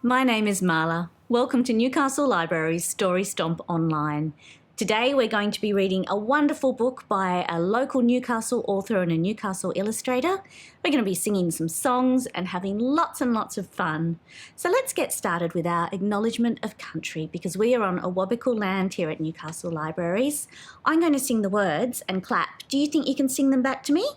My name is Marla. Welcome to Newcastle Library's Story Stomp Online. Today we're going to be reading a wonderful book by a local Newcastle author and a Newcastle illustrator. We're going to be singing some songs and having lots and lots of fun. So let's get started with our acknowledgement of country because we are on Awabakal land here at Newcastle Libraries. I'm going to sing the words and clap. Do you think you can sing them back to me?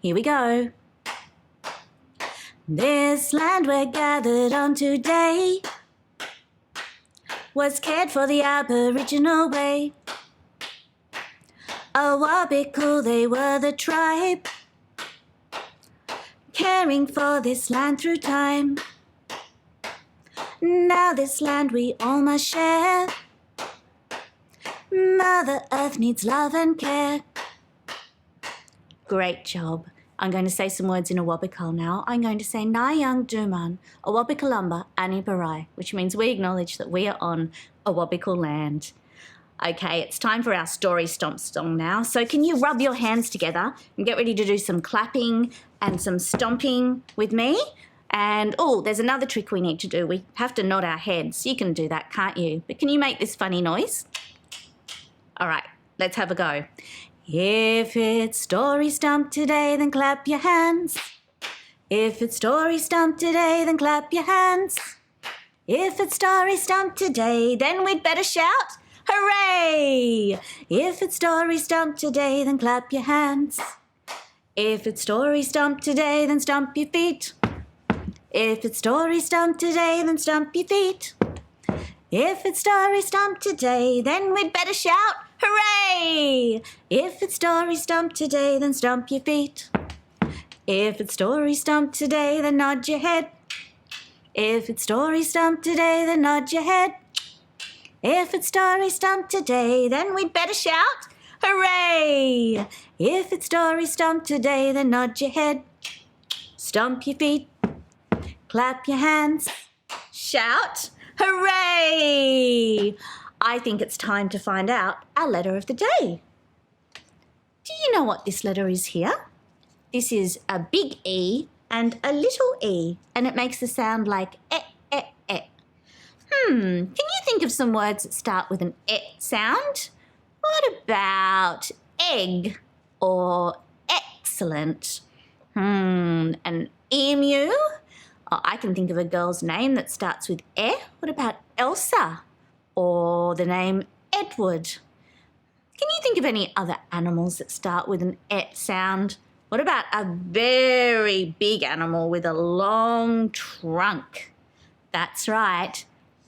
Here we go. This land we're gathered on today was cared for the Aboriginal way. Awabakal, they were the tribe, caring for this land through time. Now this land we all must share. Mother Earth needs love and care. Great job. I'm going to say some words in Awabakal now. I'm going to say Nayang Duman, Awabakalumba, Ani Barai, which means we acknowledge that we are on Awabakal land. Okay, it's time for our story stomp song now. So can you rub your hands together and get ready to do some clapping and some stomping with me? And, oh, there's another trick we need to do. We have to nod our heads. You can do that, can't you? But can you make this funny noise? All right, let's have a go. If it's story stomp today, then clap your hands. If it's story stomp today, then clap your hands. If it's story stomp today, then we'd better shout, hooray! If it's story stomp today, then clap your hands. If it's story stomp today, then stomp your feet. If it's story stomp today, then stomp your feet. If it's story stomp today, then we'd better shout, hooray! If it's story stomp today, then stomp your feet. If it's story stomp today, then nod your head. If it's story stomp today, then nod your head. If it's story stomp today, then we'd better shout, hooray! If it's story stomp today, then nod your head. Stomp your feet. Clap your hands. Shout, hooray! I think it's time to find out our letter of the day. Do you know what this letter is here? This is a big E and a little e, and it makes the sound like eh, eh, eh. Can you think of some words that start with an eh sound? What about egg or excellent? An emu? Oh, I can think of a girl's name that starts with eh. What about Elsa? Or the name Edward? Can you think of any other animals that start with an et sound? What about a very big animal with a long trunk? That's right,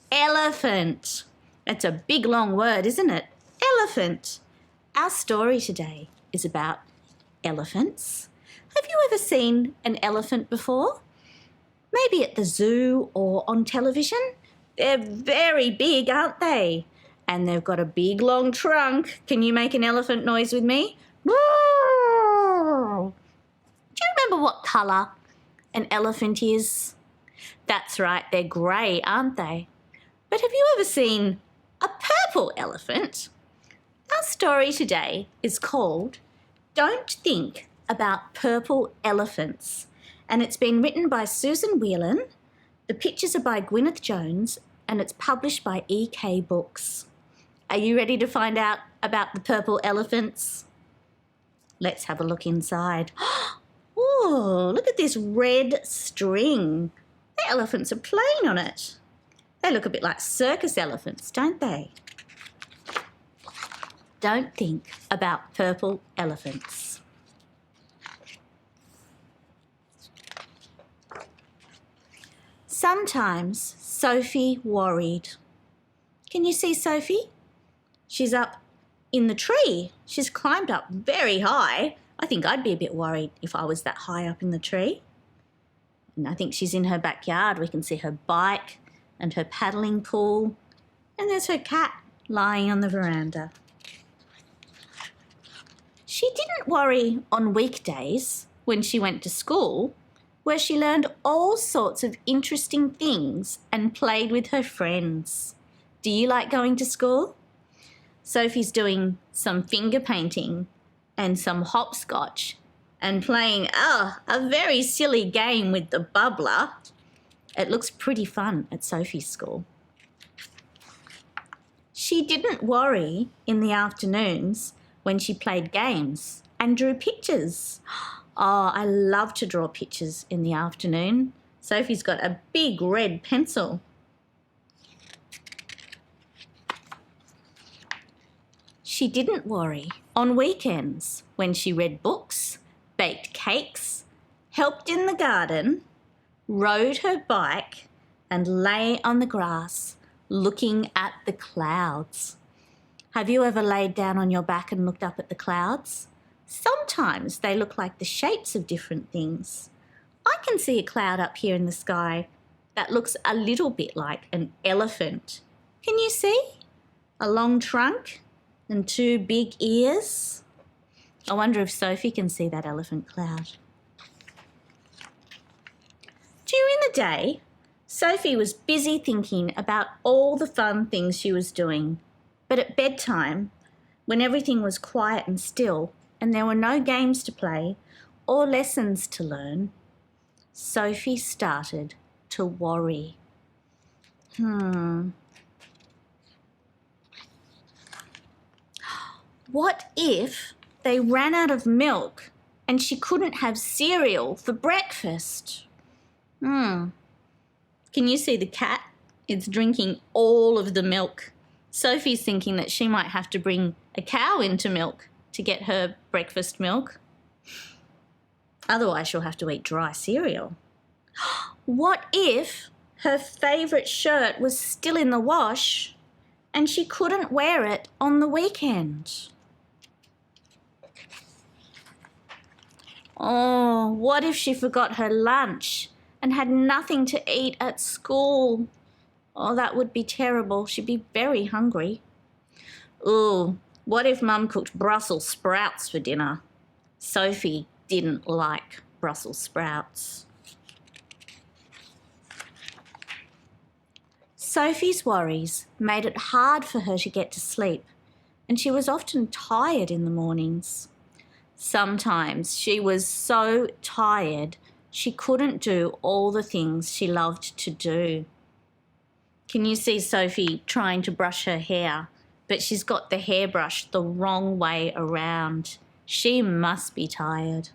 elephant. That's a big long word, isn't it? Elephant. Our story today is about elephants. Have you ever seen an elephant before? Maybe at the zoo or on television? They're very big, aren't they? And they've got a big long trunk. Can you make an elephant noise with me? Do you remember what colour an elephant is? That's right, they're grey, aren't they? But have you ever seen a purple elephant? Our story today is called Don't Think About Purple Elephants, and it's been written by Susan Whelan. The pictures are by Gwyneth Jones and it's published by EK Books. Are you ready to find out about the purple elephants? Let's have a look inside. Oh, look at this red string. The elephants are playing on it. They look a bit like circus elephants, don't they? Don't think about purple elephants. Sometimes Sophie worried. Can you see Sophie? She's up in the tree. She's climbed up very high. I think I'd be a bit worried if I was that high up in the tree. And I think she's in her backyard. We can see her bike and her paddling pool. And there's her cat lying on the veranda. She didn't worry on weekdays when she went to school, where she learned all sorts of interesting things and played with her friends. Do you like going to school? Sophie's doing some finger painting and some hopscotch and playing a very silly game with the bubbler. It looks pretty fun at Sophie's school. She didn't worry in the afternoons when she played games and drew pictures. Oh, I love to draw pictures in the afternoon. Sophie's got a big red pencil. She didn't worry on weekends when she read books, baked cakes, helped in the garden, rode her bike, and lay on the grass looking at the clouds. Have you ever laid down on your back and looked up at the clouds? Sometimes they look like the shapes of different things. I can see a cloud up here in the sky that looks a little bit like an elephant. Can you see? A long trunk and two big ears. I wonder if Sophie can see that elephant cloud. During the day, Sophie was busy thinking about all the fun things she was doing. But at bedtime, when everything was quiet and still and there were no games to play or lessons to learn, Sophie started to worry. What if they ran out of milk and she couldn't have cereal for breakfast? Can you see the cat? It's drinking all of the milk. Sophie's thinking that she might have to bring a cow into milk to get her breakfast milk. Otherwise, she'll have to eat dry cereal. What if her favourite shirt was still in the wash and she couldn't wear it on the weekend? Oh, what if she forgot her lunch and had nothing to eat at school? Oh, that would be terrible. She'd be very hungry. Ooh, what if Mum cooked Brussels sprouts for dinner? Sophie didn't like Brussels sprouts. Sophie's worries made it hard for her to get to sleep, and she was often tired in the mornings. Sometimes she was so tired she couldn't do all the things she loved to do. Can you see Sophie trying to brush her hair, but she's got the hairbrush the wrong way around? She must be tired.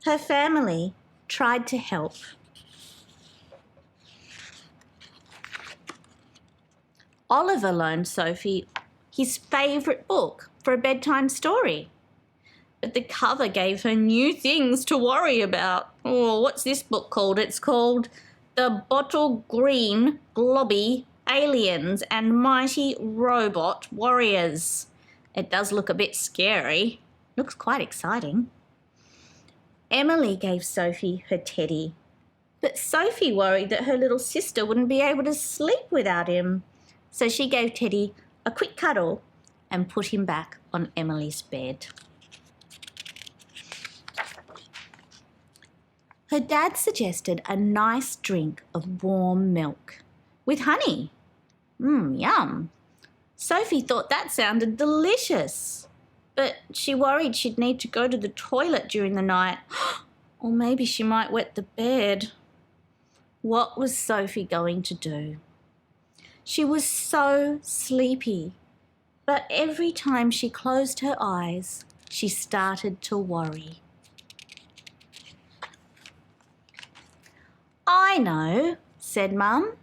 Her family tried to help. Oliver loaned Sophie his favourite book for a bedtime story. But the cover gave her new things to worry about. Oh, what's this book called? It's called The Bottle Green Globby Aliens and Mighty Robot Warriors. It does look a bit scary. Looks quite exciting. Emily gave Sophie her teddy, but Sophie worried that her little sister wouldn't be able to sleep without him. So she gave Teddy a quick cuddle and put him back on Emily's bed. Her dad suggested a nice drink of warm milk with honey. Yum. Sophie thought that sounded delicious, but she worried she'd need to go to the toilet during the night, or maybe she might wet the bed. What was Sophie going to do? She was so sleepy, but every time she closed her eyes, she started to worry. I know, said Mum.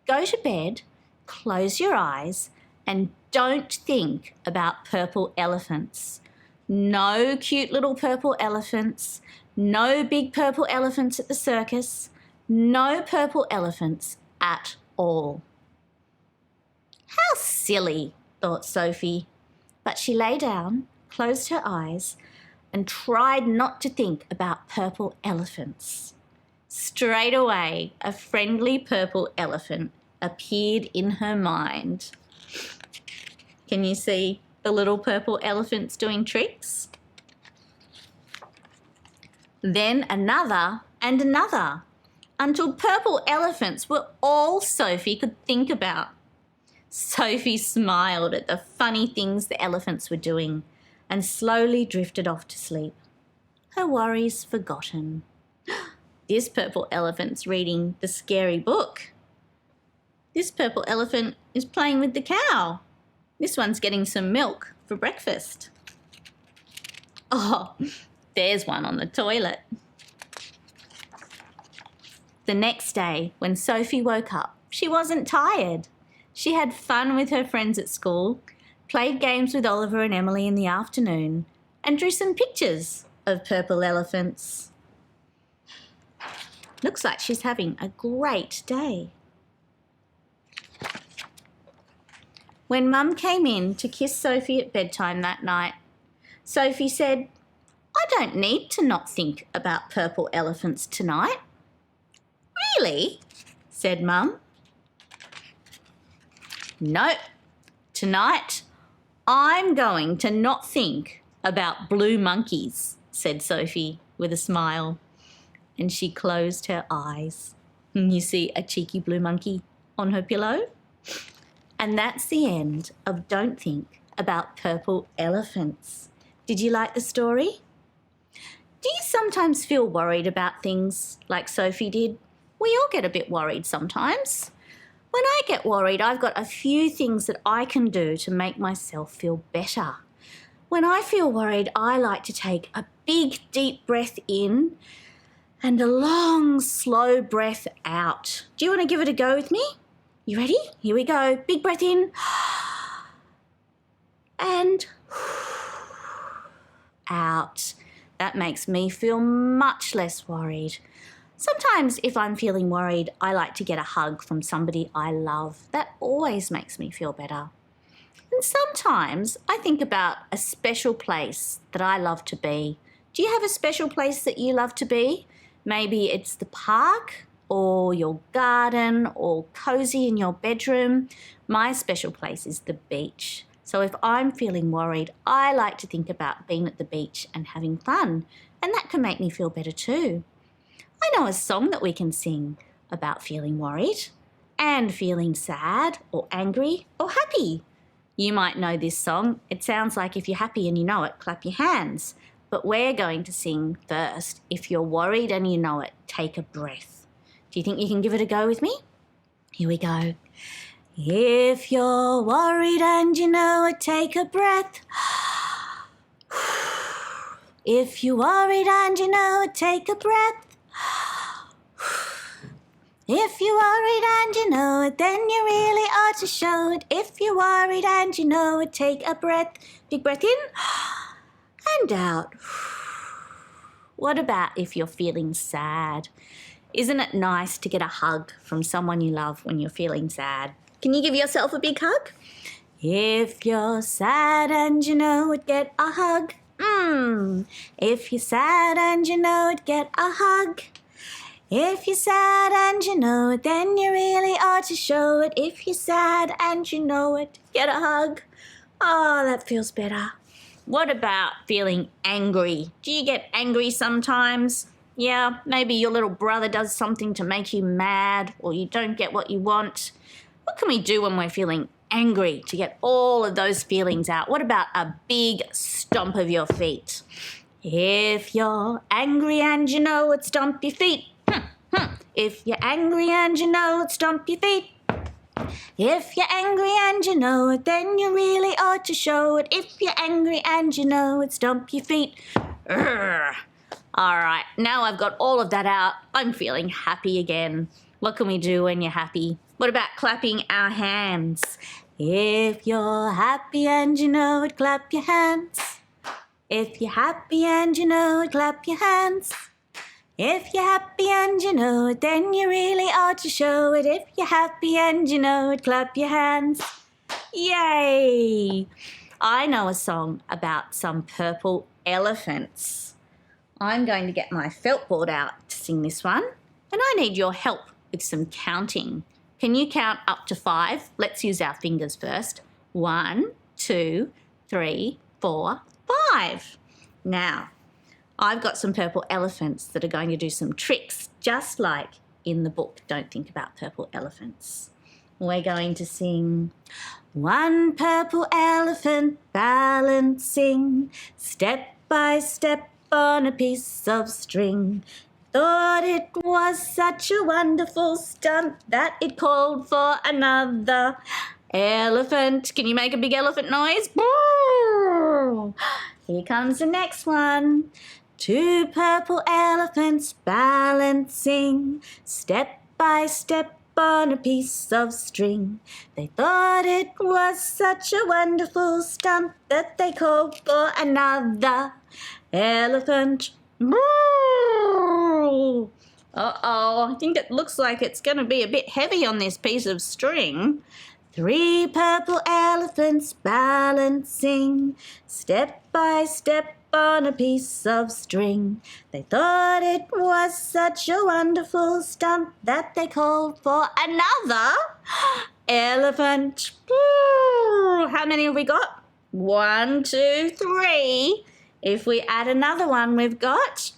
Go to bed, close your eyes, and don't think about purple elephants. No cute little purple elephants, no big purple elephants at the circus, no purple elephants at all. How silly, thought Sophie. But she lay down, closed her eyes, and tried not to think about purple elephants. Straight away, a friendly purple elephant appeared in her mind. Can you see the little purple elephants doing tricks? Then another and another, until purple elephants were all Sophie could think about. Sophie smiled at the funny things the elephants were doing and slowly drifted off to sleep, her worries forgotten. This purple elephant's reading the scary book. This purple elephant is playing with the cow. This one's getting some milk for breakfast. Oh, there's one on the toilet. The next day, when Sophie woke up, she wasn't tired. She had fun with her friends at school, played games with Oliver and Emily in the afternoon, and drew some pictures of purple elephants. Looks like she's having a great day. When Mum came in to kiss Sophie at bedtime that night, Sophie said, "I don't need to not think about purple elephants tonight." "Really?" said Mum. "No, tonight I'm going to not think about blue monkeys," said Sophie with a smile. And she closed her eyes. You see a cheeky blue monkey on her pillow? And that's the end of Don't Think About Purple Elephants. Did you like the story? Do you sometimes feel worried about things like Sophie did? We all get a bit worried sometimes. When I get worried, I've got a few things that I can do to make myself feel better. When I feel worried, I like to take a big, deep breath in and a long, slow breath out. Do you want to give it a go with me? You ready? Here we go. Big breath in. And out. That makes me feel much less worried. Sometimes if I'm feeling worried, I like to get a hug from somebody I love. That always makes me feel better. And sometimes I think about a special place that I love to be. Do you have a special place that you love to be? Maybe it's the park or your garden or cozy in your bedroom. My special place is the beach. So if I'm feeling worried, I like to think about being at the beach and having fun, and that can make me feel better too. I know a song that we can sing about feeling worried and feeling sad or angry or happy. You might know this song. It sounds like if you're happy and you know it, clap your hands. But we're going to sing first. If you're worried and you know it, take a breath. Do you think you can give it a go with me? Here we go. If you're worried and you know it, take a breath. If you're worried and you know it, take a breath. If you're worried and you know it, then you really ought to show it. If you're worried and you know it, take a breath. Big breath in and out. What about if you're feeling sad? Isn't it nice to get a hug from someone you love when you're feeling sad? Can you give yourself a big hug? If you're sad and you know it, get a hug. If you're sad and you know it, get a hug. If you're sad and you know it, then you really ought to show it. If you're sad and you know it, get a hug. Oh, that feels better. What about feeling angry? Do you get angry sometimes? Yeah, maybe your little brother does something to make you mad or you don't get what you want. What can we do when we're feeling angry to get all of those feelings out? What about a big stomp of your feet? If you're angry and you know it, stomp your feet. If you're angry and you know it, stomp your feet. If you're angry and you know it, then you really ought to show it. If you're angry and you know it, stomp your feet. Urgh. All right, now I've got all of that out. I'm feeling happy again. What can we do when you're happy? What about clapping our hands? If you're happy and you know it, clap your hands. If you're happy and you know it, clap your hands. If you're happy and you know it, then you really ought to show it. If you're happy and you know it, clap your hands. Yay! I know a song about some purple elephants. I'm going to get my felt board out to sing this one, and I need your help with some counting. Can you count up to 5? Let's use our fingers first. 1, 2, 3, 4, 5. Now, I've got some purple elephants that are going to do some tricks, just like in the book, Don't Think About Purple Elephants. We're going to sing, one purple elephant balancing, step by step on a piece of string. thought it was such a wonderful stunt that it called for another elephant. Can you make a big elephant noise? Here comes the next one. Two purple elephants balancing step by step on a piece of string. They thought it was such a wonderful stunt that they called for another elephant. Uh-oh, I think it looks like it's going to be a bit heavy on this piece of string. Three purple elephants balancing step by step on a piece of string. They thought it was such a wonderful stunt that they called for another elephant. How many have we got? 1, 2, 3. If we add another one, we've got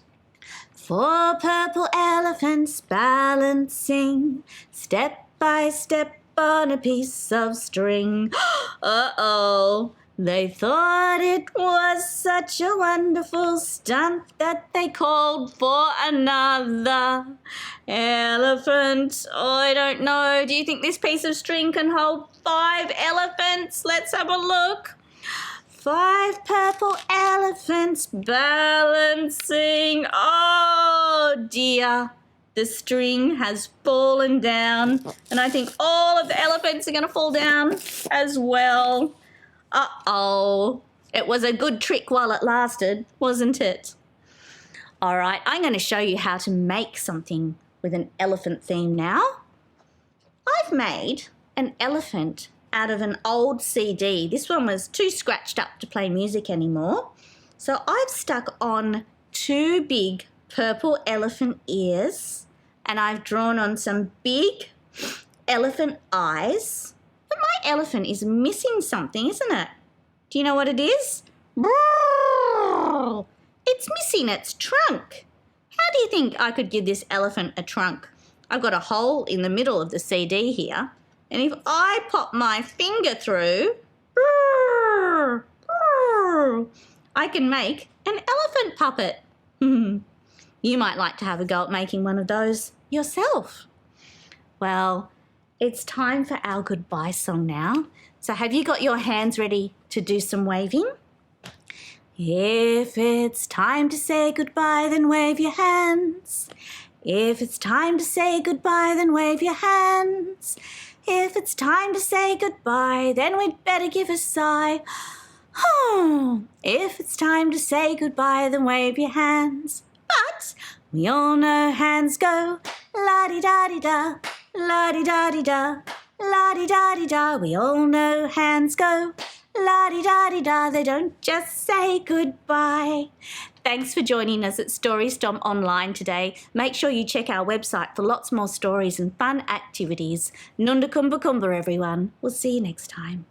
4 purple elephants balancing step by step on a piece of string. Uh-oh. They thought it was such a wonderful stunt that they called for another elephant. Oh, I don't know. Do you think this piece of string can hold 5 elephants? Let's have a look. 5 purple elephants balancing. Oh dear. The string has fallen down, and I think all of the elephants are going to fall down as well. Uh-oh. It was a good trick while it lasted, wasn't it? All right, I'm going to show you how to make something with an elephant theme now. I've made an elephant out of an old CD. This one was too scratched up to play music anymore. So I've stuck on 2 big purple elephant ears, and I've drawn on some big elephant eyes. But my elephant is missing something, isn't it? Do you know what it is? It's missing its trunk. How do you think I could give this elephant a trunk? I've got a hole in the middle of the CD here, and if I pop my finger through, I can make an elephant puppet. You might like to have a go at making one of those yourself. Well, it's time for our goodbye song now. So have you got your hands ready to do some waving? If it's time to say goodbye, then wave your hands. If it's time to say goodbye, then wave your hands. If it's time to say goodbye, then we'd better give a sigh. If it's time to say goodbye, then wave your hands. But we all know hands go la-di-da-di-da, la-di-da-di-da, la-di-da-di-da. We all know hands go la-di-da-di-da. They don't just say goodbye. Thanks for joining us at Story Stomp Online today. Make sure you check our website for lots more stories and fun activities. Nunda kumba kumba, everyone. We'll see you next time.